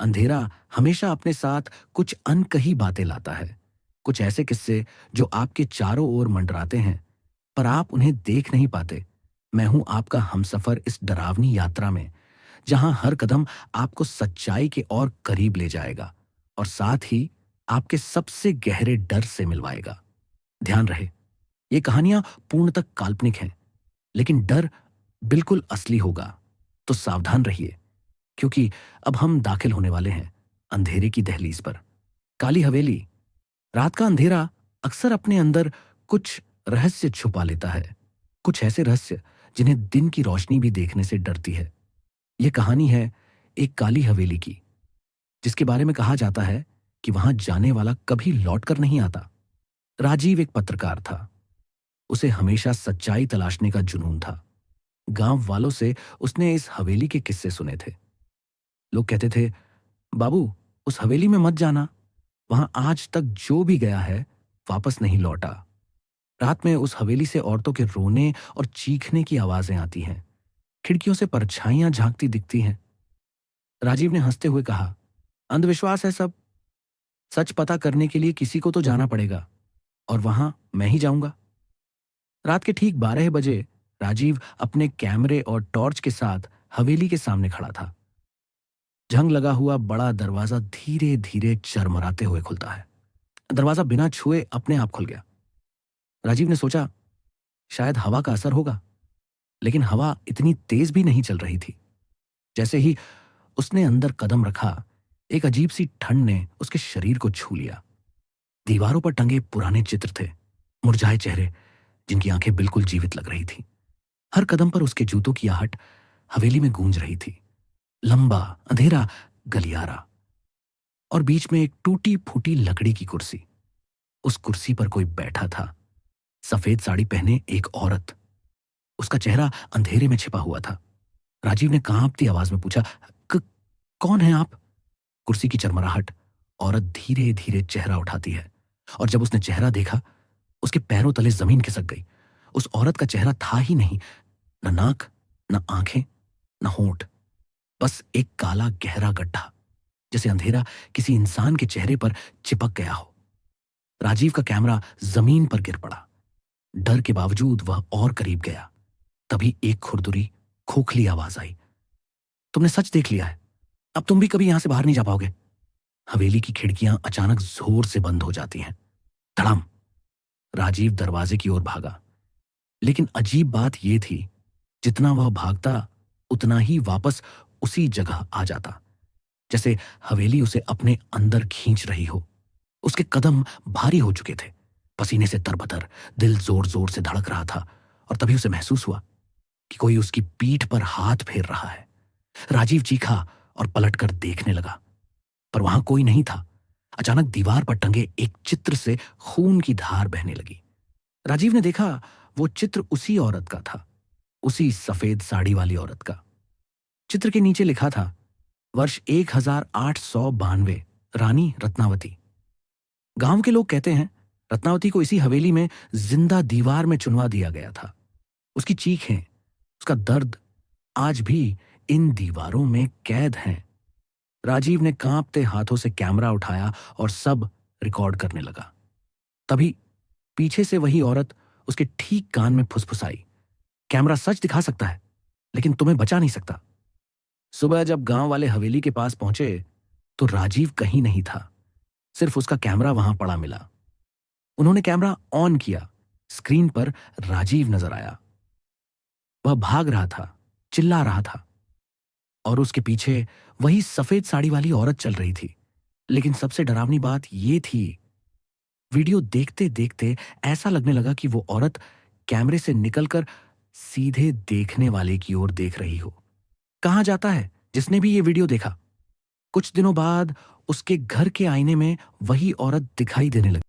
अंधेरा हमेशा अपने साथ कुछ अनकही बातें लाता है, कुछ ऐसे किस्से जो आपके चारों ओर मंडराते हैं, पर आप उन्हें देख नहीं पाते। मैं हूं आपका हमसफर इस डरावनी यात्रा में, जहां हर कदम आपको सच्चाई के और करीब ले जाएगा और साथ ही आपके सबसे गहरे डर से मिलवाएगा। ध्यान रहे, ये कहानियां पूर्णतः काल्पनिक हैं, लेकिन डर बिल्कुल असली होगा। तो सावधान रहिए, क्योंकि अब हम दाखिल होने वाले हैं अंधेरे की दहलीज पर। काली हवेली। रात का अंधेरा अक्सर अपने अंदर कुछ रहस्य छुपा लेता है, कुछ ऐसे रहस्य जिन्हें दिन की रोशनी भी देखने से डरती है। यह कहानी है एक काली हवेली की, जिसके बारे में कहा जाता है कि वहां जाने वाला कभी लौटकर नहीं आता। राजीव एक पत्रकार था। उसे हमेशा सच्चाई तलाशने का जुनून था। गांव वालों से उसने इस हवेली के किस्से सुने थे। लोग कहते थे, बाबू, उस हवेली में मत जाना, वहां आज तक जो भी गया है वापस नहीं लौटा। रात में उस हवेली से औरतों के रोने और चीखने की आवाजें आती हैं। खिड़कियों से परछाइयां झांकती दिखती हैं। राजीव ने हंसते हुए कहा, अंधविश्वास है सब। सच पता करने के लिए किसी को तो जाना पड़ेगा, और वहां मैं ही जाऊंगा। रात के ठीक 12 बजे राजीव अपने कैमरे और टॉर्च के साथ हवेली के सामने खड़ा था। जंग लगा हुआ बड़ा दरवाजा धीरे धीरे चरमराते हुए खुलता है। दरवाजा बिना छुए अपने आप खुल गया। राजीव ने सोचा, शायद हवा का असर होगा, लेकिन हवा इतनी तेज भी नहीं चल रही थी। जैसे ही उसने अंदर कदम रखा, एक अजीब सी ठंड ने उसके शरीर को छू लिया। दीवारों पर टंगे पुराने चित्र थे, मुरझाए चेहरे जिनकी आंखें बिल्कुल जीवित लग रही थी। हर कदम पर उसके जूतों की आहट हवेली में गूंज रही थी। लंबा अंधेरा गलियारा, और बीच में एक टूटी फूटी लकड़ी की कुर्सी। उस कुर्सी पर कोई बैठा था, सफेद साड़ी पहने एक औरत। उसका चेहरा अंधेरे में छिपा हुआ था। राजीव ने कांपती आवाज में पूछा, "क- कौन है आप?" कुर्सी की चरमराहट। औरत धीरे धीरे चेहरा उठाती है, और जब उसने चेहरा देखा, उसके पैरों तले जमीन खिसक गई। उस औरत का चेहरा था ही नहीं, न नाक, न आंखें, न होंठ, बस एक काला गहरा गड्ढा, जैसे अंधेरा किसी इंसान के चेहरे पर चिपक गया हो। राजीव का कैमरा जमीन पर गिर पड़ा। डर के बावजूद वह और करीब गया। तभी एक खुरदुरी खोखली आवाज आई, तुमने सच देख लिया है, अब तुम भी कभी यहां से बाहर नहीं जा पाओगे। हवेली की खिड़कियां अचानक जोर से बंद हो जाती हैं। धड़ाम। राजीव दरवाजे की ओर भागा, लेकिन अजीब बात यह थी, जितना वह भागता उतना ही वापस उसी जगह आ जाता, जैसे हवेली उसे अपने अंदर खींच रही हो। उसके कदम भारी हो चुके थे, पसीने से तरबतर, दिल जोर जोर से धड़क रहा था, और तभी उसे महसूस हुआ कि कोई उसकी पीठ पर हाथ फेर रहा है। राजीव चीखा और पलटकर देखने लगा, पर वहां कोई नहीं था। अचानक दीवार पर टंगे एक चित्र से खून की धार बहने लगी। राजीव ने देखा, वो चित्र उसी औरत का था, उसी सफेद साड़ी वाली औरत का। चित्र के नीचे लिखा था, वर्ष 1892, रानी रत्नावती। गांव के लोग कहते हैं, रत्नावती को इसी हवेली में जिंदा दीवार में चुनवा दिया गया था। उसकी चीखें, उसका दर्द आज भी इन दीवारों में कैद हैं। राजीव ने कांपते हाथों से कैमरा उठाया और सब रिकॉर्ड करने लगा। तभी पीछे से वही औरत उसके ठीक कान में फुसफुसाई, कैमरा सच दिखा सकता है, लेकिन तुम्हें बचा नहीं सकता। सुबह जब गांव वाले हवेली के पास पहुंचे, तो राजीव कहीं नहीं था, सिर्फ उसका कैमरा वहां पड़ा मिला। उन्होंने कैमरा ऑन किया। स्क्रीन पर राजीव नजर आया। वह भाग रहा था, चिल्ला रहा था, और उसके पीछे वही सफेद साड़ी वाली औरत चल रही थी। लेकिन सबसे डरावनी बात यह थी, वीडियो देखते देखते ऐसा लगने लगा कि वो औरत कैमरे से निकलकर सीधे देखने वाले की ओर देख रही हो। कहां जाता है जिसने भी ये वीडियो देखा? कुछ दिनों बाद उसके घर के आईने में वही औरत दिखाई देने लगी।